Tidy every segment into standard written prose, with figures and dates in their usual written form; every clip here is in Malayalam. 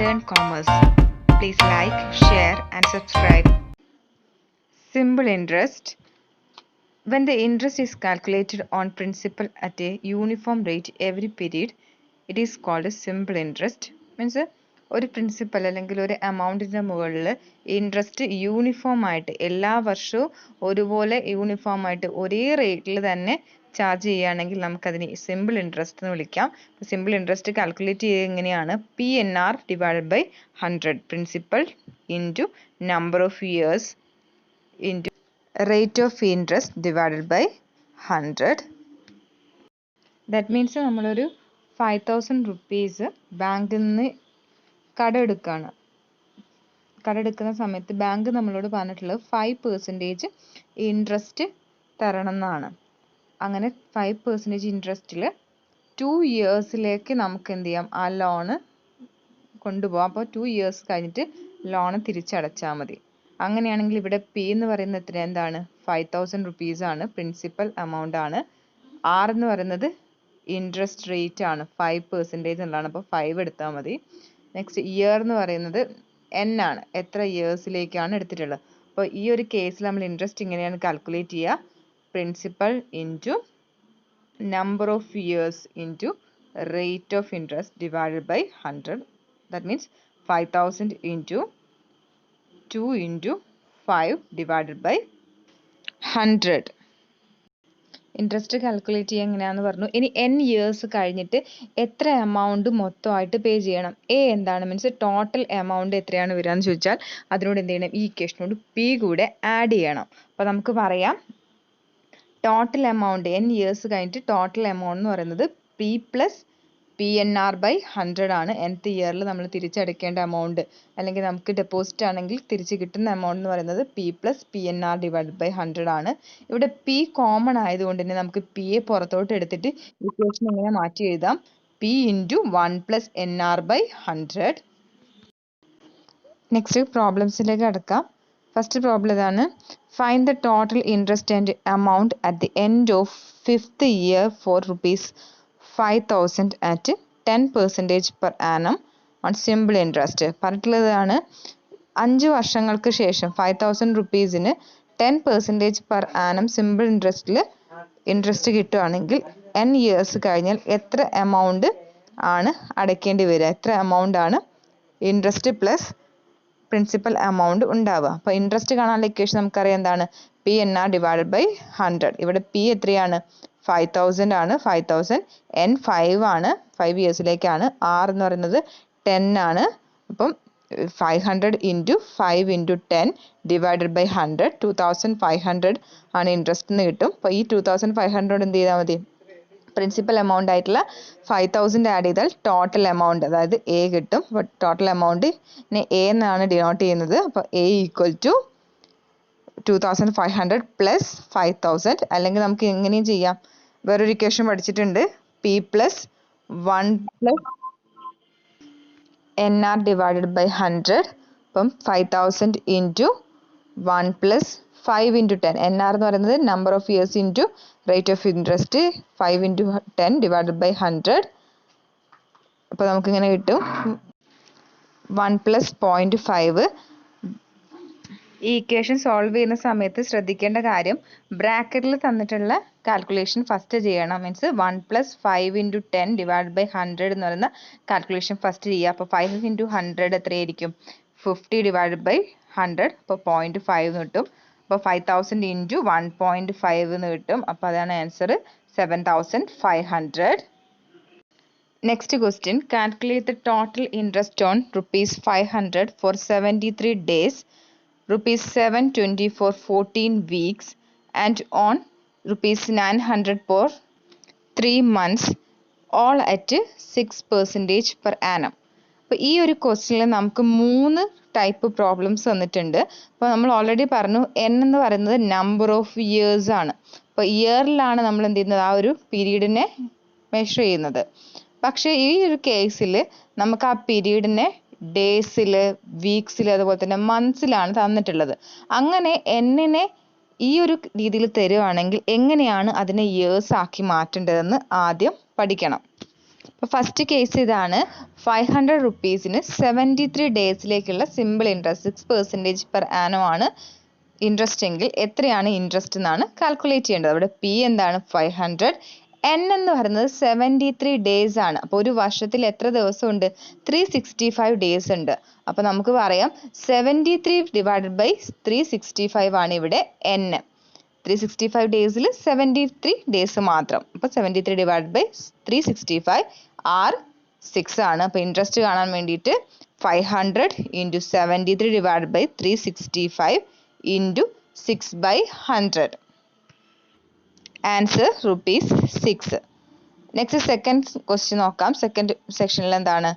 Learn Commerce. Please like, share and subscribe. Simple interest. When the interest is calculated on principal at a uniform rate every period, it is called a simple interest. Means ഒരു പ്രിൻസിപ്പൽ അല്ലെങ്കിൽ ഒരു എമൗണ്ടിൻ്റെ മുകളിൽ ഇൻട്രസ്റ്റ് യൂണിഫോം ആയിട്ട് എല്ലാ വർഷവും ഒരുപോലെ യൂണിഫോം ആയിട്ട് ഒരേ റേറ്റിൽ തന്നെ ചാർജ് ചെയ്യുകയാണെങ്കിൽ നമുക്കതിനെ സിമ്പിൾ ഇൻട്രസ്റ്റ് എന്ന് വിളിക്കാം. സിമ്പിൾ ഇൻട്രസ്റ്റ് കാൽക്കുലേറ്റ് ചെയ്യുക എങ്ങനെയാണ്? PNR divided by 100 principal into number of years into rate of interest divided by 100. That means നമ്മളൊരു 5000 റുപ്പീസ് ബാങ്കിൽ നിന്ന് കടമെടുക്കുന്ന സമയത്ത് ബാങ്ക് നമ്മളോട് പറഞ്ഞിട്ടുള്ളത് 5% ഇൻട്രസ്റ്റ് തരണം എന്നാണ്. അങ്ങനെ 5% ഇൻട്രസ്റ്റിൽ 2 ഇയേഴ്സിലേക്ക് നമുക്ക് എന്ത് ചെയ്യാം? ആ ലോണ് കൊണ്ടുപോകാം. അപ്പോൾ 2 ഇയേഴ്സ് കഴിഞ്ഞിട്ട് ലോണ് തിരിച്ചടച്ചാൽ മതി. അങ്ങനെയാണെങ്കിൽ ഇവിടെ പി എന്ന് പറയുന്നത് എത്ര? എന്താണ്? 5000 റുപ്പീസ് ആണ്, പ്രിൻസിപ്പൽ എമൗണ്ട് ആണ്. ആർ എന്ന് പറയുന്നത് ഇൻട്രസ്റ്റ് റേറ്റ് ആണ്, 5% എന്നുള്ളതാണ്. അപ്പോൾ 5 എടുത്താൽ മതി. നെക്സ്റ്റ് ഇയർ എന്ന് പറയുന്നത് എൻ ആണ്, എത്ര ഇയേഴ്സിലേക്കാണ് എടുത്തിട്ടുള്ളത്. അപ്പോൾ ഈ ഒരു കേസിൽ നമ്മൾ ഇൻട്രസ്റ്റ് ഇങ്ങനെയാണ് കാൽക്കുലേറ്റ് ചെയ്യുക: principal into number of years into rate of interest divided by 100. That means 5000 into 2 into 5 divided by 100. Interest calculate ചെയ്യുക എങ്ങനെയാണെന്ന് പറഞ്ഞു. ഇനി n ഇയേഴ്സ് കഴിഞ്ഞിട്ട് എത്ര എമൗണ്ട് മൊത്തമായിട്ട് പേ ചെയ്യണം? എന്താണ്? മീൻസ് ടോട്ടൽ എമൗണ്ട് എത്രയാണ് വരിക എന്ന് ചോദിച്ചാൽ അതിനോട് എന്ത് ചെയ്യണം? ഈ ഇക്വേഷനോട് പി കൂടെ ആഡ് ചെയ്യണം. അപ്പോൾ നമുക്ക് പറയാം, ടോട്ടൽ എമൗണ്ട് n ഇയേഴ്സ് കഴിഞ്ഞിട്ട് ടോട്ടൽ എമൗണ്ട് എന്ന് പറയുന്നത് പി പ്ലസ് PNR ബൈ 100 ആണ്. nth ഇയറിൽ നമ്മൾ തിരിച്ചടയ്ക്കേണ്ട എമൗണ്ട്, അല്ലെങ്കിൽ നമുക്ക് ഡെപ്പോസിറ്റ് ആണെങ്കിൽ തിരിച്ച് കിട്ടുന്ന എമൗണ്ട് എന്ന് പറയുന്നത് P plus PNR divided by 100 ആണ്. ഇവിടെ പി കോമൺ ആയതുകൊണ്ട് തന്നെ നമുക്ക് പിയെ പുറത്തോട്ട് എടുത്തിട്ട് ഇക്വേഷൻ ഇങ്ങനെ മാറ്റി എഴുതാം: P into 1 plus NR by 100. Next പ്രോബ്ലംസിലേക്ക് കടക്കാം. ഫസ്റ്റ് പ്രോബ്ലം ഇതാണ്: find the total interest and amount at the end of 5th year for ₹5,000 at 10% per annum on simple interest. പറഞ്ഞിട്ടുള്ളതാണ് 5 വർഷങ്ങൾക്ക് ശേഷം 5000 റുപ്പീസിന് 10% per annum സിമ്പിൾ ഇൻട്രസ്റ്റിൽ ഇൻട്രസ്റ്റ് കിട്ടുകയാണെങ്കിൽ n ഇയേഴ്സ് കഴിഞ്ഞാൽ എത്ര എമൗണ്ട് ആണ് അടയ്ക്കേണ്ടി വരിക? എത്ര എമൗണ്ട് ആണ് ഇൻട്രസ്റ്റ് പ്ലസ് പ്രിൻസിപ്പൽ എമൗണ്ട് ഉണ്ടാവുക? അപ്പോൾ ഇൻട്രസ്റ്റ് കാണാനുള്ള ഇക്വേഷൻ നമുക്കറിയാം, എന്താണ്? PNR divided by 100. ഇവിടെ പി എത്രയാണ്? 5000 ആണ്. 5000 n 5 ആണ്, 5 ഇയേഴ്സിലേക്കാണ്. ആർ എന്ന് പറയുന്നത് 10 ആണ്. അപ്പം 500 ഇൻറ്റു 5 ഇൻറ്റു 10 ഡിവൈഡഡ് ബൈ 100, 2500 ആണ് ഇൻട്രസ്റ്റ് എന്ന് കിട്ടും. അപ്പോൾ ഈ 2500 എന്ത് ചെയ്താൽ മതി? പ്രിൻസിപ്പൽ എമൗണ്ട് ആയിട്ടുള്ള 5000 ആഡ് ചെയ്താൽ ടോട്ടൽ എമൗണ്ട്, അതായത് എ കിട്ടും. അപ്പോൾ ടോട്ടൽ എമൗണ്ട് എ എന്നാണ് ഡിനോട്ട് ചെയ്യുന്നത്. അപ്പോൾ എ ഈക്വൽ ടു 2500 പ്ലസ് 5000. അല്ലെങ്കിൽ നമുക്ക് എങ്ങനെയും ചെയ്യാം, വേറൊരു ഇക്വേഷൻ പഠിച്ചിട്ടുണ്ട്: P plus 1 plus NR divided by 100. അപ്പം 5000 ഇൻറ്റു 1 പ്ലസ് 5 ഇൻറ്റു 10. NR എന്ന് പറയുന്നത് number of years into rate of interest, 5 into 10 divided by 100. അപ്പോൾ നമുക്കിങ്ങനെ കിട്ടും 1 പ്ലസ് 0.5. ഈ ഇക്വേഷൻ സോൾവ് ചെയ്യുന്ന സമയത്ത് ശ്രദ്ധിക്കേണ്ട കാര്യം, ബ്രാക്കറ്റിൽ തന്നിട്ടുള്ള കാൽക്കുലേഷൻ ഫസ്റ്റ് ചെയ്യണം. Means 1 plus 5 into 10 divide by 100 എന്ന് പറയുന്ന കാൽക്കുലേഷൻ ഫസ്റ്റ് ചെയ്യുക. അപ്പോൾ 5 ഇൻറ്റു 100 എത്രയായിരിക്കും? 50 ഡിവൈഡ് ബൈ 100. അപ്പോൾ 0.5 എന്ന് കിട്ടും. അപ്പോൾ 5000 ഇൻറ്റു 1.5 എന്ന് കിട്ടും. അപ്പോൾ അതാണ് answer, 7500. Next question: calculate the total interest on ₹500 for 73 days, ₹720 for 14 weeks, and on ₹900 for 3 months, all at 6% per annum. അപ്പോൾ ഈ ഒരു ക്വസ്റ്റ്യനിൽ നമുക്ക് 3 ടൈപ്പ് പ്രോബ്ലംസ് വന്നിട്ടുണ്ട്. അപ്പോൾ നമ്മൾ ഓൾറെഡി പറഞ്ഞു, n എന്ന് പറയുന്നത് നമ്പർ ഓഫ് ഇയേഴ്സ് ആണ്. അപ്പോൾ ഇയറിലാണ് നമ്മൾ എന്ത് ചെയ്യുന്നത്? ആ ഒരു പീരീഡിനെ മെഷർ ചെയ്യുന്നത്. പക്ഷേ ഈ ഒരു കേസിൽ നമുക്ക് ആ പീരീഡിനെ ഡേയ്സിൽ, വീക്സിൽ, അതുപോലെ തന്നെ മന്ത്സിലാണ് തന്നിട്ടുള്ളത്. അങ്ങനെ എന്നിനെ ഈ ഒരു രീതിയിൽ തരുവാണെങ്കിൽ എങ്ങനെയാണ് അതിനെ ഇയേഴ്സ് ആക്കി മാറ്റേണ്ടതെന്ന് ആദ്യം പഠിക്കണം. അപ്പോൾ ഫസ്റ്റ് കേസ് ഇതാണ്. 500 റുപ്പീസിന് 73 ഡേയ്സിലേക്കുള്ള സിമ്പിൾ ഇൻട്രസ്റ്റ് 6% പെർ ആനം ആണ് ഇൻട്രസ്റ്റ് എങ്കിൽ എത്രയാണ് ഇൻട്രസ്റ്റ് എന്നാണ് കാൽക്കുലേറ്റ് ചെയ്യേണ്ടത്. അവിടെ പി എന്താണ് 500, എൻ എന്ന് പറയുന്നത് 73 ഡേയ്സ് ആണ്. അപ്പോൾ ഒരു വർഷത്തിൽ എത്ര ദിവസമുണ്ട്? 365 ഡേയ്സ് ഉണ്ട്. അപ്പോൾ നമുക്ക് പറയാം 73 ഡിവൈഡഡ് ബൈ 365 ആണ് ഇവിടെ എൻ. 365 ഡേയ്സിൽ 73 ഡേയ്സ് മാത്രം. അപ്പോൾ 73 ഡിവൈഡ് ബൈ 365 ആർ 6 ആണ്. അപ്പോൾ ഇൻട്രസ്റ്റ് കാണാൻ വേണ്ടിയിട്ട് 500 into 73 divide by 365 into 6/100. Answer ₹6. Next second question നോക്കാം. സെക്കൻഡ് സെക്ഷനിൽ എന്താണ്?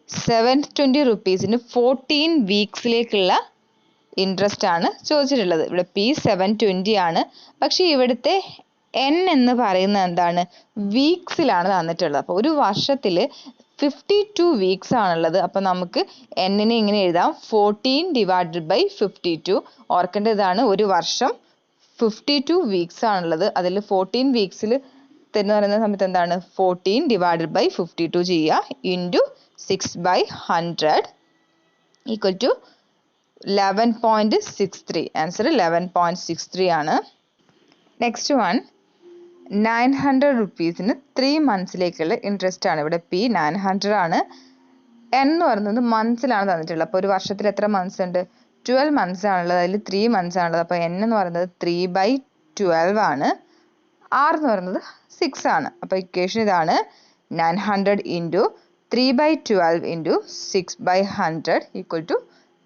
720 റുപ്പീസിന് 14 വീക്സിലേക്കുള്ള ഇൻട്രസ്റ്റ് ആണ് ചോദിച്ചിട്ടുള്ളത്. ഇവിടെ പി 720 ആണ്. പക്ഷെ ഇവിടുത്തെ എൻ എന്ന് പറയുന്നത് എന്താണ്? വീക്സിലാണ് തന്നിട്ടുള്ളത്. അപ്പോൾ ഒരു വർഷത്തിൽ 52 വീക്സ് ആണുള്ളത്. അപ്പോൾ നമുക്ക് എന്നിനെ ഇങ്ങനെ എഴുതാം 14 ഡിവൈഡഡ് ബൈ 52. ഓർക്കേണ്ടതാണ് ഒരു വർഷം 52 വീക്സ് ആണുള്ളത്. അതിൽ 14 വീക്സിൽ എന്ന് പറയുന്ന സമയത്ത് എന്താണ്? 14 ഡിവൈഡഡ് ബൈ 52 ചെയ്യുക ഇൻറ്റു 6/100 ഈക്വൽ ടു 11.63. ആൻസർ 11.63 ആണ്. നെക്സ്റ്റ് വൺ 900 റുപ്പീസിന് 3 മന്ത്സിലേക്കുള്ള ഇൻട്രസ്റ്റ് ആണ്. ഇവിടെ പി 900 ആണ്. എൻ എന്ന് പറയുന്നത് മന്ത്സിലാണ് തന്നിട്ടുള്ളത്. അപ്പോൾ ഒരു വർഷത്തിൽ എത്ര മന്ത്സ് ഉണ്ട്? 12 മന്ത്സ് ആണുള്ളത്. അതിൽ 3 മന്ത്സ് ആണുള്ളത്. അപ്പോൾ എൻ എന്ന് പറയുന്നത് 3/12 ആണ്. ആർ എന്ന് പറയുന്നത് 6 ആണ്. അപ്പോൾ ഇക്വേഷൻ ഇതാണ് 900 ഇൻറ്റു 3/12 ഇൻറ്റു 6/100 ഈക്വൽ ടു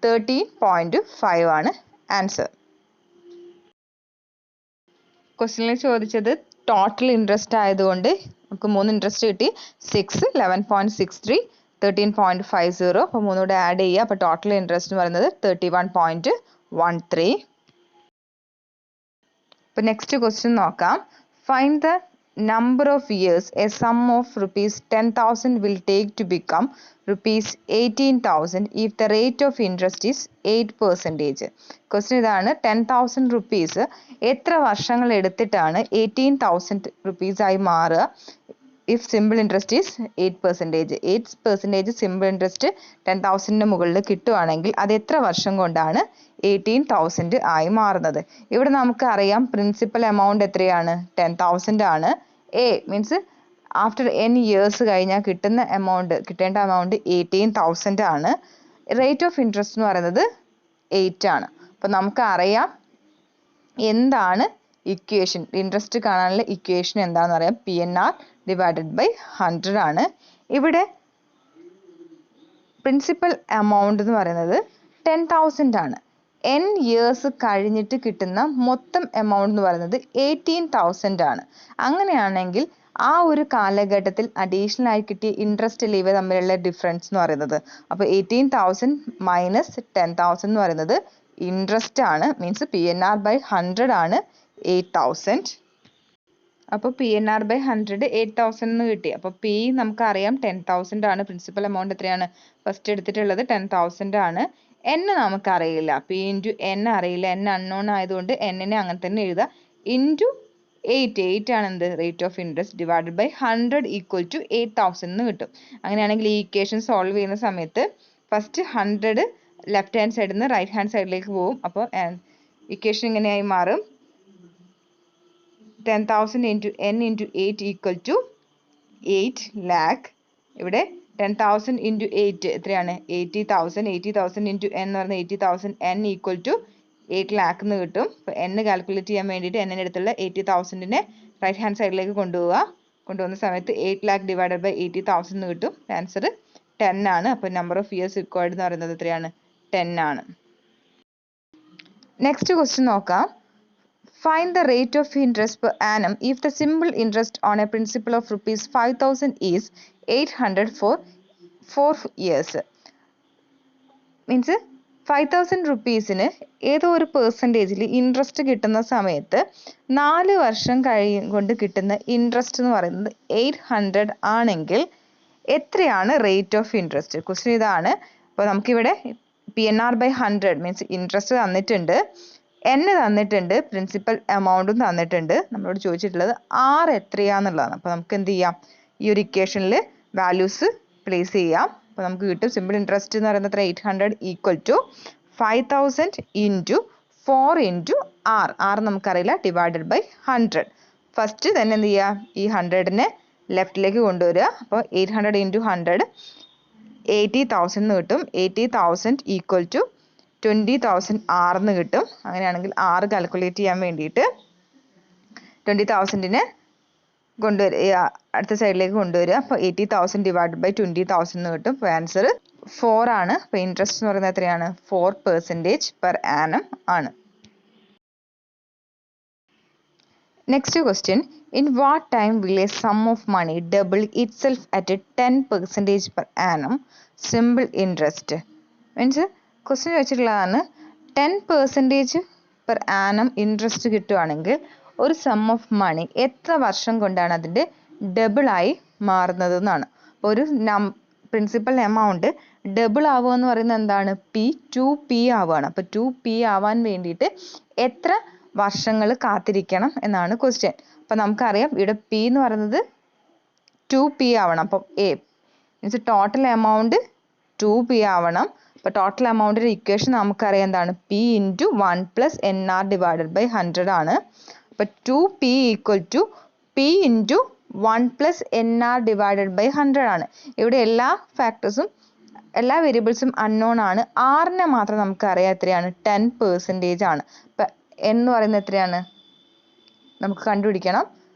13.5 ആണ് ആൻസർ. ക്വസ്റ്റ്യനിൽ ചോദിച്ചത് ടോട്ടൽ ഇൻട്രസ്റ്റ് ആയതുകൊണ്ട് നമുക്ക് 3 ഇൻട്രസ്റ്റ് കിട്ടി. 6, 11.63, 13.50. അപ്പോൾ 3 കൂടെ ആഡ് ചെയ്യുക. അപ്പോൾ ടോട്ടൽ ഇൻട്രസ്റ്റ് എന്ന് പറയുന്നത് 31.13. അപ്പോൾ നെക്സ്റ്റ് ക്വസ്റ്റ്യൻ നോക്കാം. Find the number of years a sum of rupees 10,000 will take to become rupees 18,000 if the rate of interest is 8%. Question ഇതാണ്. 10,000 റുപ്പീസ് എത്ര വർഷങ്ങൾ എടുത്തിട്ടാണ് 18,000 റുപ്പീസ് ആയി മാറുക? If simple interest is 8%. 8% simple interest 10,000ന് മുകളിൽ കിട്ടുവാണെങ്കിൽ അത് എത്ര വർഷം കൊണ്ടാണ് 18,000 ആയി മാറുന്നത്? ഇവിടെ നമുക്ക് അറിയാം പ്രിൻസിപ്പൽ എമൗണ്ട് എത്രയാണ്? 10,000 ആണ്. A means after n years കഴിഞ്ഞാൽ കിട്ടേണ്ട എമൗണ്ട് 18,000 ആണ്. റേറ്റ് ഓഫ് ഇൻട്രസ്റ്റ് എന്ന് പറയുന്നത് 8 ആണ്. അപ്പോൾ നമുക്ക് അറിയാം എന്താണ് ഇക്വേഷൻ. ഇൻട്രസ്റ്റ് കാണാനുള്ള ഇക്വേഷൻ എന്താണെന്ന് അറിയാം. PNR ഡിവൈഡഡ് ബൈ 100 ആണ്. ഇവിടെ പ്രിൻസിപ്പൽ എമൗണ്ട് എന്ന് പറയുന്നത് 10,000 ആണ്. n ഇയേഴ്സ് കഴിഞ്ഞിട്ട് കിട്ടുന്ന മൊത്തം എമൗണ്ട് എന്ന് പറയുന്നത് 18,000 ആണ്. അങ്ങനെയാണെങ്കിൽ ആ ഒരു കാലഘട്ടത്തിൽ അഡീഷണൽ ആയി കിട്ടിയ ഇൻട്രസ്റ്റ് ഇവ തമ്മിലുള്ള ഡിഫറൻസ് എന്ന് പറയുന്നത്. അപ്പോൾ 18,000 മൈനസ് 10,000 എന്ന് പറയുന്നത് ഇൻട്രസ്റ്റ് ആണ്. മീൻസ് PNR ബൈ 100 ആണ് 8,000. അപ്പോൾ PNR ബൈ 100 8,000 എന്ന് കിട്ടി. അപ്പോൾ പി നമുക്കറിയാം 10,000 ആണ്. പ്രിൻസിപ്പൽ എമൗണ്ട് എത്രയാണ്? ഫസ്റ്റ് എടുത്തിട്ടുള്ളത് 10,000 ആണ്. n നമുക്കറിയില്ല. പി ഇൻറ്റു എൻ അറിയില്ല. n അൺനോൺ ആയതുകൊണ്ട് n-നെ അങ്ങനെ തന്നെ എഴുതുക. ഇൻറ്റു 8 ആണ് എന്ത്? Rate of interest divided by 100 equal to 8,000 എന്ന് കിട്ടും. അങ്ങനെയാണെങ്കിൽ ഈ ഇക്വേഷൻ സോൾവ് ചെയ്യുന്ന സമയത്ത് ഫസ്റ്റ് 100 ലെഫ്റ്റ് ഹാൻഡ് സൈഡിൽ നിന്ന് റൈറ്റ് ഹാൻഡ് സൈഡിലേക്ക് പോകും. അപ്പോൾ ഇക്വേഷൻ ഇങ്ങനെയായി മാറും. 10,000 into n into 8 equal to 8 lakh. ഇവിടെ 10,000 ഇൻറ്റു 8 എത്രയാണ്? 80,000. 80,000 ഇൻറ്റു n എന്ന് പറയുന്നത് 80,000. n ഈക്വൽ ടു 8 lakh എന്ന് കിട്ടും. അപ്പോൾ n കാൽക്കുലേറ്റ് ചെയ്യാൻ വേണ്ടിയിട്ട് n-ന്റെ അടുത്തുള്ള 80,000-നെ റൈറ്റ് ഹാൻഡ് സൈഡിലേക്ക് കൊണ്ടുവന്ന സമയത്ത് 8 lakh ഡിവൈഡഡ് ബൈ 80,000 എന്ന് കിട്ടും. ആൻസർ 10 ആണ്. അപ്പോൾ നമ്പർ ഓഫ് ഇയേഴ്സ് റിക്വയർഡ് എന്ന് പറയുന്നത് എത്രയാണ്? 10 ആണ്. നെക്സ്റ്റ് ക്വസ്റ്റ്യൻ നോക്കാം. Find the rate of interest per annum if the simple interest on a principal of rupees 5,000 is 800 for 4 years. Means 5,000 റുപ്പീസിന് ഏതോ ഒരു പെർസെൻറ്റേജിൽ ഇൻട്രസ്റ്റ് കിട്ടുന്ന സമയത്ത് 4 വർഷം കൊണ്ട് കിട്ടുന്ന ഇൻട്രസ്റ്റ് എന്ന് പറയുന്നത് 800 ആണെങ്കിൽ എത്രയാണ് റേറ്റ് ഓഫ് ഇൻട്രസ്റ്റ്? ക്വസ്റ്റ്യൻ ഇതാണ്. അപ്പോൾ നമുക്കിവിടെ PNR ബൈ 100 മീൻസ് ഇൻട്രസ്റ്റ് തന്നിട്ടുണ്ട്, n തന്നിട്ടുണ്ട്, പ്രിൻസിപ്പൽ എമൗണ്ടും തന്നിട്ടുണ്ട്. നമ്മളോട് ചോദിച്ചിട്ടുള്ളത് R എത്രയാന്നുള്ളതാണ്. അപ്പോൾ നമുക്ക് എന്ത് ചെയ്യാം? ഈ ഒരു ഇക്വേഷനിൽ വാല്യൂസ് പ്ലേസ് ചെയ്യാം. അപ്പോൾ നമുക്ക് കിട്ടും സിമ്പിൾ ഇൻട്രസ്റ്റ് എന്ന് പറയുന്നത് 800 equal to 5000 into 4 into R. R നമുക്കറിയില്ല, ഡിവൈഡഡ് ബൈ 100. ഫസ്റ്റ് തന്നെ എന്ത് ചെയ്യുക, ഈ 100നെ ലെഫ്റ്റിലേക്ക് കൊണ്ടുവരിക. അപ്പോൾ 800 ഇൻറ്റു 100 80,000 എന്ന് കിട്ടും. 80,000 ഈക്വൽ ടു 20,000 ആർ എന്ന് കിട്ടും. അങ്ങനെയാണെങ്കിൽ ആർ കാൽക്കുലേറ്റ് ചെയ്യാൻ വേണ്ടിയിട്ട് 20,000നെ അടുത്ത സൈഡിലേക്ക് കൊണ്ടുവരിക. അപ്പോൾ 80,000 ഡിവൈഡ് ബൈ 20,000 എന്ന് കിട്ടും. അപ്പോൾ ആൻസർ 4 ആണ്. അപ്പോൾ ഇൻട്രസ്റ്റ് എന്ന് പറയുന്നത് എത്രയാണ്, 4% പെർ ആനം ആണ്. Next question, in what time will a sum of money double itself at 10% per annum simple interest? Means question വെച്ചിട്ടുള്ളതാണ് 10% പെർ ആനം ഇൻട്രസ്റ്റ് കിട്ടുവാണെങ്കിൽ ഒരു സം ഓഫ് മണി എത്ര വർഷം കൊണ്ടാണ് അതിൻ്റെ ഡബിളായി മാറുന്നത് എന്നാണ്. ഒരു പ്രിൻസിപ്പൽ എമൗണ്ട് ഡബിൾ ആവുക എന്ന് പറയുന്നത് എന്താണ്, പി 2p ആവുകയാണ്. അപ്പോൾ 2p ആവാൻ വേണ്ടിയിട്ട് എത്ര വർഷങ്ങൾ കാത്തിരിക്കണം എന്നാണ് ക്വസ്റ്റ്യൻ. അപ്പോൾ നമുക്കറിയാം ഇവിടെ പി എന്ന് പറയുന്നത് 2p ആവണം. അപ്പം A means total amount 2p ആവണം. അപ്പോൾ ടോട്ടൽ എമൗണ്ടിൻ്റെ ഇക്വേഷൻ നമുക്കറിയാം എന്താണ്, P into 1 plus NR divided by 100 ആണ്. അപ്പോൾ 2p equal to P into 1 plus NR divided by 100 ആണ്. ഇവിടെ എല്ലാ ഫാക്ടേഴ്സും എല്ലാ വേരിയബിൾസും അൺനോൺ ആണ്. ആറിനെ മാത്രം നമുക്കറിയാം എത്രയാണ്, 10% ആണ്. അപ്പം എന്ന് പറയുന്നത് എത്രയാണ് നമുക്ക് കണ്ടുപിടിക്കണം.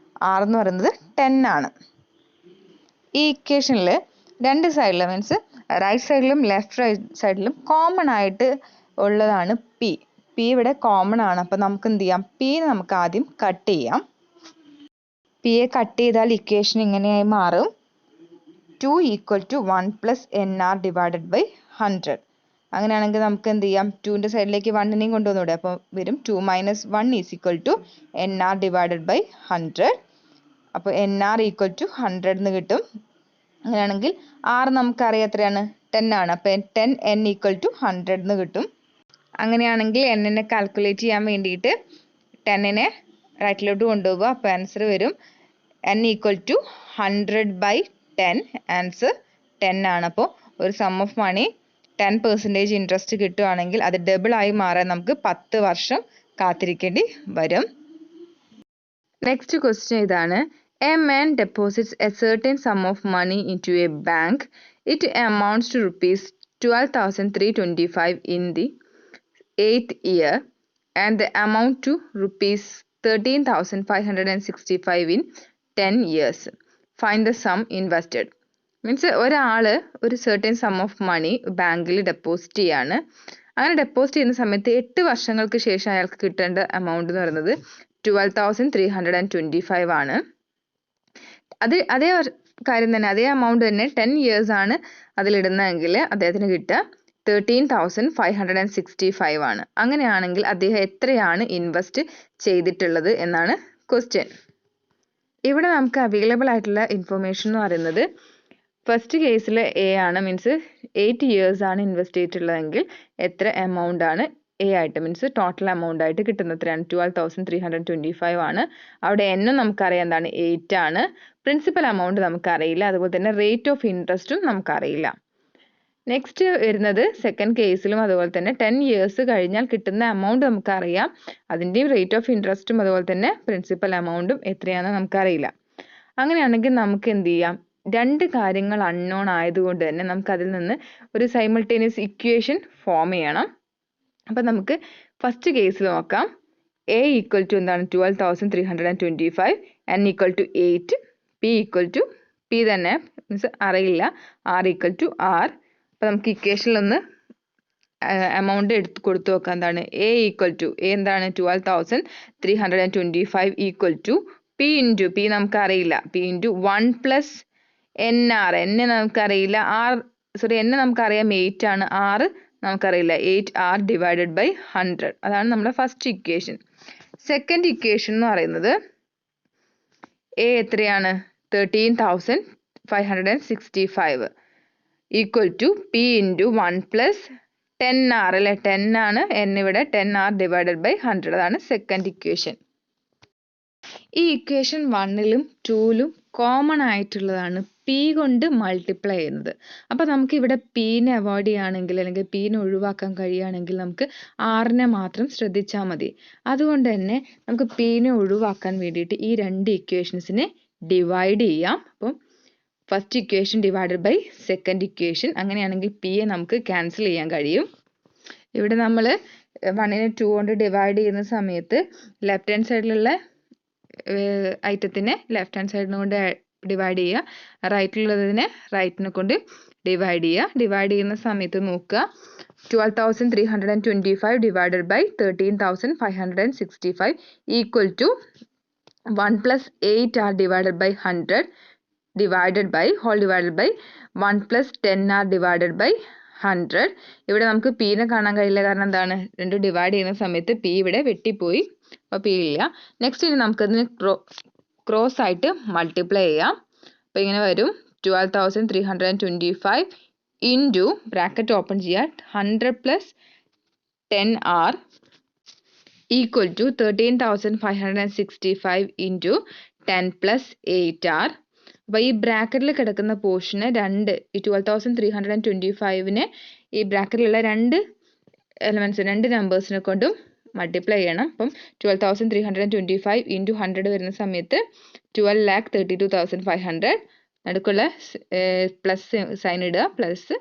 ആർ എന്ന് പറയുന്നത് 10 ആണ്. ഈ ഇക്വേഷനിൽ രണ്ട് സൈഡിലും മീൻസ് റൈറ്റ് സൈഡിലും ലെഫ്റ്റ് സൈഡിലും കോമൺ ആയിട്ട് ഉള്ളതാണ് പി. പി ഇവിടെ കോമൺ ആണ്. അപ്പം നമുക്ക് എന്ത് ചെയ്യാം, പി നമുക്ക് ആദ്യം കട്ട് ചെയ്യാം. പിയെ കട്ട് ചെയ്താൽ ഇക്വേഷൻ ഇങ്ങനെയായി മാറും, 2 equal to 1 plus NR divided by 100. അങ്ങനെയാണെങ്കിൽ നമുക്ക് എന്ത് ചെയ്യാം, 2ൻ്റെ സൈഡിലേക്ക് 1നെയും കൊണ്ടുവന്നൂടെ. അപ്പോൾ വരും 2 minus 1 is equal to NR divided by 100. അപ്പോൾ NR ഈക്വൽ ടു 100 എന്ന് കിട്ടും. അങ്ങനെയാണെങ്കിൽ R നമുക്കറിയാം എത്രയാണ്, 10 ആണ്. അപ്പോൾ 10N ഈക്വൽ ടു 100 എന്ന് കിട്ടും. അങ്ങനെയാണെങ്കിൽ Nനെ കാൽക്കുലേറ്റ് ചെയ്യാൻ വേണ്ടിയിട്ട് 10നെ റൈറ്റിലോട്ട് കൊണ്ടുപോവുക. അപ്പോൾ ആൻസർ വരും N ഈക്വൽ ടു 100/10. ആൻസർ 10 ആണ്. അപ്പോൾ ഒരു സം ഓഫ് മണി 10% ഇൻട്രസ്റ്റ് കിട്ടുകയാണെങ്കിൽ അത് ഡബിൾ ആയി മാറാൻ നമുക്ക് 10 വർഷം കാത്തിരിക്കേണ്ടി വരും. നെക്സ്റ്റ് ക്വസ്റ്റ്യൻ ഇതാണ്, a man deposits A certain sum of money into a bank. It amounts to rupees 12,325 in the 8th year and the amount to rupees 13,565 in 10 years. Find the sum invested. Means ഒരാൾ ഒരു certain sum of money ബാങ്കിൽ ഡെപ്പോസിറ്റ് ചെയ്യാണ്. അങ്ങനെ ഡെപ്പോസിറ്റ് ചെയ്യുന്ന സമയത്ത് 8 വർഷങ്ങൾക്ക് ശേഷം അയാൾക്ക് കിട്ടേണ്ട എമൗണ്ട് എന്ന് പറയുന്നത് 12,325 ആണ്. അതേ കാര്യം തന്നെ, അതേ എമൗണ്ട് തന്നെ 10 years ആണ് അതിലിടുന്നതെങ്കിൽ അദ്ദേഹത്തിന് കിട്ടുക 13,565 ആണ്. അങ്ങനെയാണെങ്കിൽ അദ്ദേഹം എത്രയാണ് ഇൻവെസ്റ്റ് ചെയ്തിട്ടുള്ളത് എന്നാണ് ക്വസ്റ്റ്യൻ. ഇവിടെ നമുക്ക് അവൈലബിൾ ആയിട്ടുള്ള ഇൻഫർമേഷൻ എന്ന് പറയുന്നത് ഫസ്റ്റ് കേസിൽ എ ആണ്. മീൻസ് 8 years ആണ് ഇൻവെസ്റ്റ് ചെയ്തിട്ടുള്ളതെങ്കിൽ എത്ര എമൗണ്ട് ആണ് എ ആയിട്ട് മീൻസ് ടോട്ടൽ എമൗണ്ട് ആയിട്ട് കിട്ടുന്നത് എത്രയാണ്, 12,325 ആണ്. അവിടെ എന്നും നമുക്കറിയാം എന്താണ്, 8 ആണ്. പ്രിൻസിപ്പൽ എമൗണ്ട് നമുക്കറിയില്ല, അതുപോലെ തന്നെ റേറ്റ് ഓഫ് ഇൻട്രസ്റ്റും നമുക്കറിയില്ല. നെക്സ്റ്റ് വരുന്നത് സെക്കൻഡ് കേസിലും അതുപോലെ തന്നെ 10 years കഴിഞ്ഞാൽ കിട്ടുന്ന എമൗണ്ട് നമുക്കറിയാം, അതിൻ്റെയും റേറ്റ് ഓഫ് ഇൻട്രസ്റ്റും അതുപോലെ തന്നെ പ്രിൻസിപ്പൽ എമൗണ്ടും എത്രയാണെന്ന് നമുക്കറിയില്ല. അങ്ങനെയാണെങ്കിൽ നമുക്ക് എന്ത് ചെയ്യാം, രണ്ട് കാര്യങ്ങൾ അൺനോൺ ആയതുകൊണ്ട് തന്നെ നമുക്ക് അതിൽ നിന്ന് ഒരു സൈമിൾട്ടേനിയസ് ഇക്വേഷൻ ഫോം ചെയ്യണം. അപ്പം നമുക്ക് ഫസ്റ്റ് കേസിൽ നോക്കാം. എ ഈക്വൽ ടു എന്താണ്, 12,325, N equal to 8, P equal to P തന്നെ മീൻസ് അറിയില്ല, R ഈക്വൽ ടു R. അപ്പോൾ നമുക്ക് ഇക്വേഷനിലൊന്ന് എമൗണ്ട് കൊടുത്തു നോക്കാം. എന്താണ്, എ ഈക്വൽ ടു എ എന്താണ് 12,325 equal to P into P നമുക്കറിയില്ല, പി ഇൻറ്റു 1 പ്ലസ് NR, എന്നെ നമുക്കറിയില്ല, എന്നെ നമുക്കറിയാം 8 ആണ്, R നമുക്കറിയില്ല, 8R ഡിവൈഡഡ് ബൈ 100. അതാണ് നമ്മുടെ ഫസ്റ്റ് ഇക്വേഷൻ. സെക്കൻഡ് ഇക്വേഷൻ എന്ന് പറയുന്നത് എ എത്രയാണ്, 13,565 equal to P into 1 plus 10R അല്ലെ, 10 ആണ്, N ഇവിടെ 10R ഡിവൈഡഡ് ബൈ 100. അതാണ് സെക്കൻഡ് ഇക്വേഷൻ. ഈ ഇക്വേഷൻ 1ലും 2ലും കോമൺ ആയിട്ടുള്ളതാണ് പി കൊണ്ട് മൾട്ടിപ്ലൈ ചെയ്യുന്നത്. അപ്പോൾ നമുക്ക് ഇവിടെ പീനെ അവോയ്ഡ് ചെയ്യുകയാണെങ്കിൽ അല്ലെങ്കിൽ പീനെ ഒഴിവാക്കാൻ കഴിയുകയാണെങ്കിൽ നമുക്ക് ആറിനെ മാത്രം ശ്രദ്ധിച്ചാൽ മതി. അതുകൊണ്ട് തന്നെ നമുക്ക് പീനെ ഒഴിവാക്കാൻ വേണ്ടിയിട്ട് ഈ രണ്ട് ഇക്വേഷൻസിനെ ഡിവൈഡ് ചെയ്യാം. അപ്പം first equation divided by second equation, അങ്ങനെയാണെങ്കിൽ പിയെ നമുക്ക് ക്യാൻസൽ ചെയ്യാൻ കഴിയും. ഇവിടെ നമ്മൾ 1നെ 2 കൊണ്ട് ഡിവൈഡ് ചെയ്യുന്ന സമയത്ത് ലെഫ്റ്റ് ഹാൻഡ് സൈഡിലുള്ള ഐറ്റത്തിനെ ലെഫ്റ്റ് ഹാൻഡ് സൈഡിനെ കൊണ്ട് ഡിവൈഡ് ചെയ്യുക, റൈറ്റിലുള്ളതിനെ റൈറ്റിനെ കൊണ്ട് ഡിവൈഡ് ചെയ്യുക. ഡിവൈഡ് ചെയ്യുന്ന സമയത്ത് നോക്കുക 12,325 divided by 13,565 equal to 1 plus 8 are divided by 100 divided by 1 plus 10 are divided by 100. ഇവിടെ നമുക്ക് പീനെ കാണാൻ കഴിയില്ല, കാരണം എന്താണ്, രണ്ടും ഡിവൈഡ് ചെയ്യുന്ന സമയത്ത് പി ഇവിടെ വെട്ടിപ്പോയി, അപ്പോൾ പി ഇല്ല. നെക്സ്റ്റ് ഇനി നമുക്കതിന് ക്രോസ് ആയിട്ട് മൾട്ടിപ്ലൈ ചെയ്യാം. അപ്പോൾ ഇങ്ങനെ വരും 12,325 ഇൻറ്റു ബ്രാക്കറ്റ് ഓപ്പൺ ചെയ്യുക 100 plus 10 r equal to 13,565 into 10 plus 8 r. അപ്പോൾ ഈ ബ്രാക്കറ്റിൽ കിടക്കുന്ന പോർഷന് ഈ 12,325നെ ഈ ബ്രാക്കറ്റിലുള്ള രണ്ട് എലമെൻറ്റ്സ് രണ്ട് നമ്പേഴ്സിനെ കൊണ്ടും മൾട്ടിപ്ലൈ ചെയ്യണം. അപ്പം 12,325 ഇൻറ്റു 100 വരുന്ന സമയത്ത് 12,32,500, നടുക്കുള്ള പ്ലസ് സൈൻ ഇടുക, plus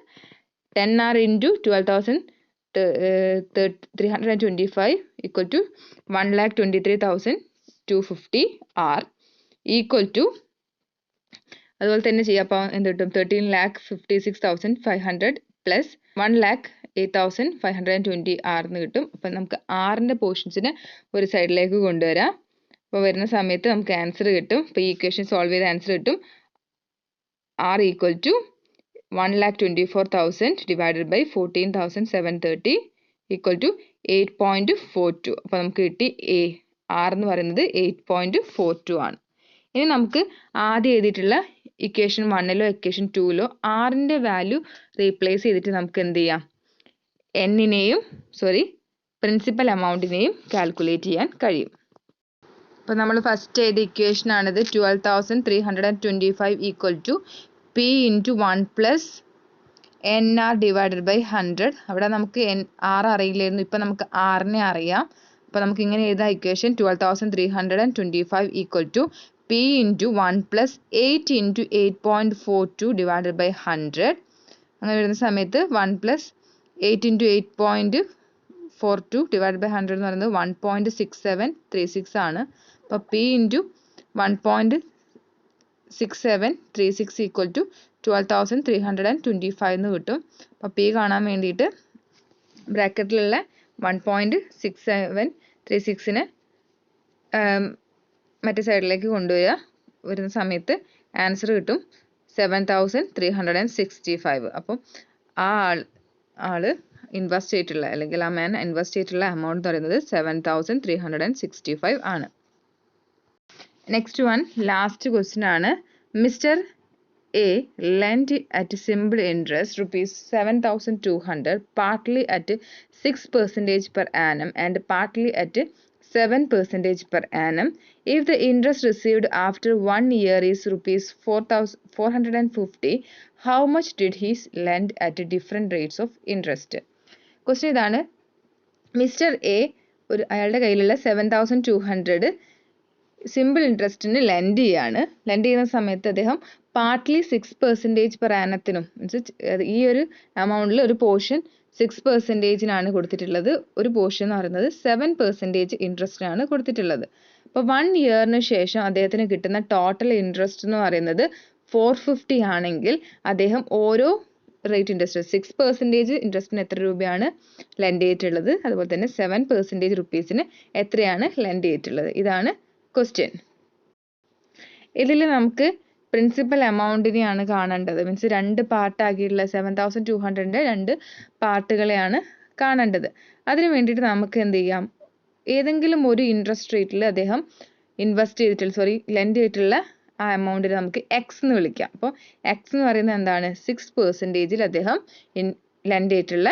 10r into 12,325 equal to 1,23,250 r equal to, അതുപോലെ തന്നെ ചെയ്യാം. അപ്പോൾ എന്ത് കിട്ടും, 13,56,500 പ്ലസ് 1,08,520 r എന്ന് കിട്ടും. അപ്പം നമുക്ക് ആറിൻ്റെ പോർഷൻസിനെ ഒരു സൈഡിലേക്ക് കൊണ്ടുവരാം. അപ്പോൾ വരുന്ന സമയത്ത് നമുക്ക് ആൻസർ കിട്ടും. അപ്പോൾ ഈ ഇക്വേഷൻ സോൾവ് ചെയ്ത ആൻസർ കിട്ടും r equal to 1,24,000 divided by 14,730 equal to 8.42. അപ്പോൾ നമുക്ക് കിട്ടി r എന്ന് പറയുന്നത് 8.42 ആണ്. ഇനി നമുക്ക് ആദ്യം എഴുതിയിട്ടുള്ള ഇക്വേഷൻ 1ലോ ഇക്വേഷൻ 2ലോ ആറിൻ്റെ വാല്യൂ റീപ്ലേസ് ചെയ്തിട്ട് നമുക്ക് എന്ത് ചെയ്യാം, പ്രിൻസിപ്പൽ എമൗണ്ടിനെയും കാൽക്കുലേറ്റ് ചെയ്യാൻ കഴിയും. അപ്പോൾ നമ്മൾ ഫസ്റ്റ് എഴുതിയ ഇക്വേഷൻ ആണിത്. 12,325 equal to P into 1 plus N R divided by 100. അവിടെ നമുക്ക് r അറിയില്ലായിരുന്നു, ഇപ്പം നമുക്ക് ആറിനെ അറിയാം. അപ്പോൾ നമുക്ക് ഇങ്ങനെ എഴുതാം equation 12,325 equal to P into 1 plus 8 into 8.42 divided by 100. അങ്ങനെ വരുന്ന സമയത്ത് 1 പ്ലസ് 8 ഇൻറ്റു 8.42 ഡിവൈഡഡ് ബൈ 100 എന്ന് പറയുന്നത് 1.6736 ആണ്. അപ്പോൾ പി ഇൻറ്റു 1.6736 ഈക്വൽ ടു 12,325 എന്ന് കിട്ടും. അപ്പോൾ പി കാണാൻ വേണ്ടിയിട്ട് ബ്രാക്കറ്റിലുള്ള 1.6736നെ മറ്റേ സൈഡിലേക്ക് കൊണ്ടുവരിക. വരുന്ന സമയത്ത് ആൻസർ കിട്ടും 7,365. അപ്പം ആ ആള് ഇൻവെസ്റ്റ് ചെയ്തിട്ടുള്ള അല്ലെങ്കിൽ ആ മാൻ ഇൻവെസ്റ്റ് ചെയ്തിട്ടുള്ള എമൗണ്ട് എന്ന് പറയുന്നത് 7,365 ആണ്. നെക്സ്റ്റ് വൺ ലാസ്റ്റ് ക്വസ്റ്റ്യൻ ആണ്. Mister A lent at simple interest rupees 7,200 partly at 6% per annum and partly at 7% per annum. If the interest received after 1 year is rupees 4,450, how much did he lend at different rates of interest? Question ഇതാണ്. മിസ്റ്റർ എ അയാളുടെ കയ്യിലുള്ള 7,200 സിമ്പിൾ ഇൻട്രസ്റ്റിന് ലെൻഡ് ചെയ്യാണ്. ലെൻഡ് ചെയ്യുന്ന സമയത്ത് അദ്ദേഹം പാർട്ട്ലി 6% പെർ ആനത്തിനും, മീൻസ് ഈ ഒരു എമൗണ്ടിൽ ഒരു പോർഷൻ 6%-നാണ് കൊടുത്തിട്ടുള്ളത്, ഒരു പോർഷൻ എന്ന് പറയുന്നത് 7% ഇൻട്രസ്റ്റിനാണ് കൊടുത്തിട്ടുള്ളത്. അപ്പോൾ 1 ഇയറിന് ശേഷം അദ്ദേഹത്തിന് കിട്ടുന്ന ടോട്ടൽ ഇൻട്രസ്റ്റ് എന്ന് പറയുന്നത് 450 ആണെങ്കിൽ അദ്ദേഹം ഓരോ റേറ്റ് ഇൻട്രസ്റ്റ് 6% ഇൻട്രസ്റ്റിന് എത്ര രൂപയാണ് ലെൻഡ് ചെയ്തിട്ടുള്ളത്, അതുപോലെ തന്നെ 7% റുപ്പീസിന് എത്രയാണ് ലെൻഡ് ചെയ്തിട്ടുള്ളത്. ഇതാണ് ക്വസ്റ്റ്യൻ. ഇതിൽ നമുക്ക് പ്രിൻസിപ്പൽ എമൗണ്ടിനെയാണ് കാണേണ്ടത്. മീൻസ് രണ്ട് പാർട്ടാക്കിയിട്ടുള്ള 7,200ൻ്റെ രണ്ട് പാർട്ടുകളെയാണ് കാണേണ്ടത്. അതിന് വേണ്ടിയിട്ട് നമുക്ക് എന്ത് ചെയ്യാം, ഏതെങ്കിലും ഒരു ഇൻട്രസ്റ്റ് റേറ്റിൽ അദ്ദേഹം ലെൻഡ് ചെയ്തിട്ടുള്ള ആ എമൗണ്ടിനെ നമുക്ക് എക്സ് എന്ന് വിളിക്കാം. അപ്പോൾ എക്സ് എന്ന് പറയുന്നത് എന്താണ്, 6%-ൽ അദ്ദേഹം ലെൻഡ് ചെയ്തിട്ടുള്ള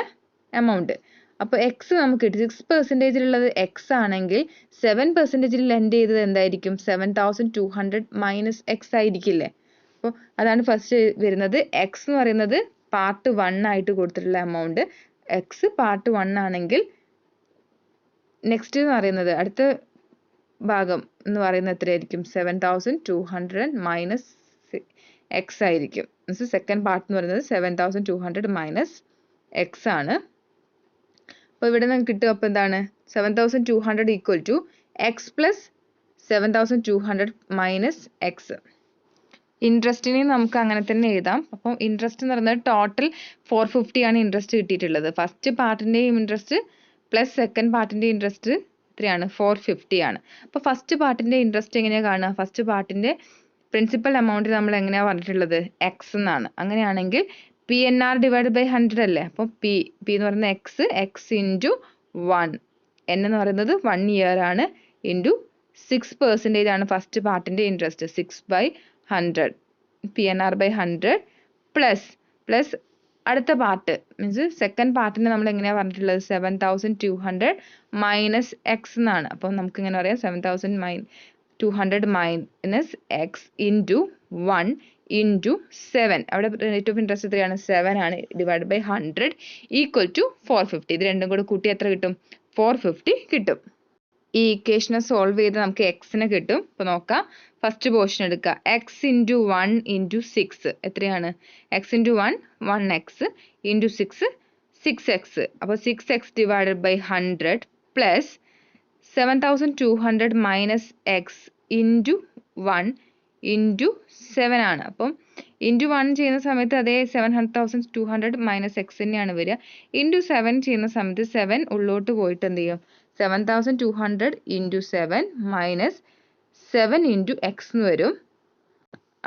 എമൗണ്ട്. അപ്പോൾ എക്സ് നമുക്ക് കിട്ടി. 6% എക്സ് ആണെങ്കിൽ 7% ലെൻഡ് ചെയ്തത് എന്തായിരിക്കും? 7200 മൈനസ് എക്സ് ആയിരിക്കില്ലേ? അപ്പോൾ അതാണ് ഫസ്റ്റ് വരുന്നത്. എക്സ് എന്ന് പറയുന്നത് പാർട്ട് 1 ആയിട്ട് കൊടുത്തിട്ടുള്ള എമൗണ്ട്. എക്സ് പാർട്ട് 1 ആണെങ്കിൽ നെക്സ്റ്റ് എന്ന് പറയുന്നത് അടുത്ത ഭാഗം എന്ന് പറയുന്നത് എത്രയായിരിക്കും? 7200 മൈനസ് എക്സ് ആയിരിക്കും. മീൻസ് സെക്കൻഡ് പാർട്ട് എന്ന് പറയുന്നത് 7200 മൈനസ് എക്സ് ആണ്. അപ്പോൾ ഇവിടെ നമുക്ക് കിട്ടുക അപ്പോൾ എന്താണ്? 7200 equal to x plus 7200 minus x. ഇൻട്രസ്റ്റിനെ നമുക്ക് അങ്ങനെ തന്നെ എഴുതാം. അപ്പം ഇൻട്രസ്റ്റ് എന്ന് പറയുന്നത് ടോട്ടൽ 450 ആണ് ഇൻട്രസ്റ്റ് കിട്ടിയിട്ടുള്ളത്. ഫസ്റ്റ് പാർട്ടിൻ്റെയും ഇൻട്രസ്റ്റ് പ്ലസ് സെക്കൻഡ് പാർട്ടിൻ്റെ ഇൻട്രസ്റ്റ് എത്രയാണ്? 450 ആണ്. അപ്പോൾ ഫസ്റ്റ് പാർട്ടിൻ്റെ ഇൻട്രസ്റ്റ് എങ്ങനെയാണ് കാണുക? ഫസ്റ്റ് പാർട്ടിൻ്റെ പ്രിൻസിപ്പൽ എമൗണ്ട് നമ്മൾ എങ്ങനെയാണ് പറഞ്ഞിട്ടുള്ളത്? എക്സ് എന്നാണ്. അങ്ങനെയാണെങ്കിൽ PNR ഡിവൈഡ് ബൈ 100 അല്ലേ? അപ്പോൾ പി എന്ന് പറയുന്നത് എക്സ് ഇൻറ്റു 1, എൻ എന്ന് പറയുന്നത് 1 ഇയർ ആണ്, ഇൻറ്റു 6% ആണ് ഫസ്റ്റ് പാർട്ടിൻ്റെ ഇൻട്രസ്റ്റ്. 6/100 PNR ബൈ 100 പ്ലസ് അടുത്ത പാർട്ട് മീൻസ് സെക്കൻഡ് പാർട്ടിനെ നമ്മൾ എങ്ങനെയാണ് പറഞ്ഞിട്ടുള്ളത്? 7200 മൈനസ് എക്സ് എന്നാണ്. അപ്പോൾ നമുക്ക് ഇങ്ങനെ പറയാം 7200 മൈനസ് എക്സ് ഇൻറ്റു 1 ഇൻറ്റു 7. അവിടെ റേറ്റ് ഓഫ് ഇൻട്രസ്റ്റ് എത്രയാണ്? 7 ആണ്, ഡിവൈഡ് ബൈ 100 ഈക്വൽ ടു 450. ഇത് രണ്ടും കൂടെ കൂട്ടി എത്ര കിട്ടും? 450 കിട്ടും. ഈ ഇക്വേഷനെ സോൾവ് ചെയ്ത് നമുക്ക് എക്സിനെ കിട്ടും. അപ്പോൾ നോക്കാം, ഫസ്റ്റ് പോർഷൻ എടുക്കുക. എക്സ് ഇൻറ്റു 1 ഇൻറ്റു 6 എത്രയാണ്? X into 1 1x into 6 6x. അപ്പോൾ 6x divided by 100 plus 7200 minus X into 1 into 7 ആണ്. അപ്പം ഇൻറ്റു 1 ചെയ്യുന്ന സമയത്ത് അതേ 7200 മൈനസ് എക്സ് തന്നെയാണ് വരിക. ഇൻറ്റു 7 ചെയ്യുന്ന സമയത്ത് 7 ഉള്ളോട്ട് പോയിട്ട് എന്ത് ചെയ്യും? 7200 ഇൻറ്റു 7 മൈനസ് 7 ഇൻറ്റു എക്സ് എന്ന് വരും.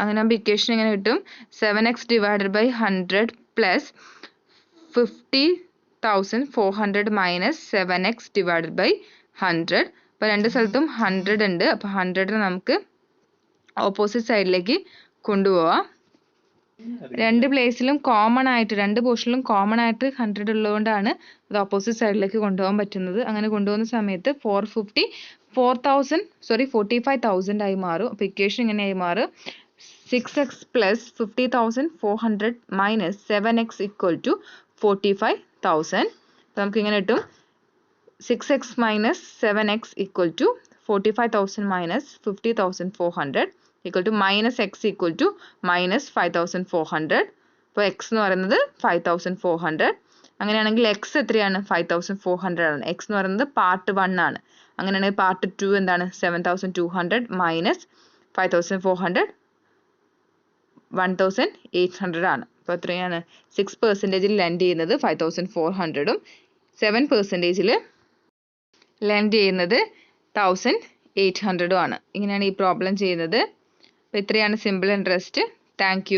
അങ്ങനെ ആകുമ്പോൾ ഇക്വേഷൻ എങ്ങനെ കിട്ടും? 7x divided by 100 plus 50,400 minus 7x divided by 100. അപ്പോൾ രണ്ട് സ്ഥലത്തും 100 ഉണ്ട്. അപ്പോൾ 100 നമുക്ക് ഓപ്പോസിറ്റ് സൈഡിലേക്ക് കൊണ്ടുപോവാം. രണ്ട് പ്ലേസിലും കോമൺ ആയിട്ട്, രണ്ട് പോർഷനിലും കോമൺ ആയിട്ട് 100 ഉള്ളതുകൊണ്ടാണ് അത് ഓപ്പോസിറ്റ് സൈഡിലേക്ക് കൊണ്ടുപോകാൻ പറ്റുന്നത്. അങ്ങനെ കൊണ്ടുപോകുന്ന സമയത്ത് 45,000 ആയി മാറും. അപ്പോൾ ഇക്വേഷൻ ഇങ്ങനെയായി മാറും. 6x plus 50,400 minus 7x equal to 45,000. അപ്പോൾ നമുക്ക് ഇങ്ങനെ കിട്ടും 6x minus 7x equal to 45,000 minus 50,400 equal to minus X equal to minus 5,400. അപ്പോൾ എക്സ് എന്ന് പറയുന്നത് 5,400. അങ്ങനെയാണെങ്കിൽ എക്സ് എത്രയാണ്? 5,400 ആണ്. എക്സ് എന്ന് പറയുന്നത് പാർട്ട് 1 ആണ്. അങ്ങനെയാണെങ്കിൽ പാർട്ട് 2 എന്താണ്? 7,200 മൈനസ് 5,400 1,800 ആണ്. അപ്പോൾ എത്രയാണ്? 6% ലെൻഡ് ചെയ്യുന്നത് 5,400ഉം 7% ലെൻഡ് ചെയ്യുന്നത് 1,800ഉം ആണ്. ഇങ്ങനെയാണ് ഈ പ്രോബ്ലം ചെയ്യുന്നത്. അപ്പോൾ ഇത്രയാണ് സിമ്പിൾ ഇൻട്രസ്റ്റ്. Thank you.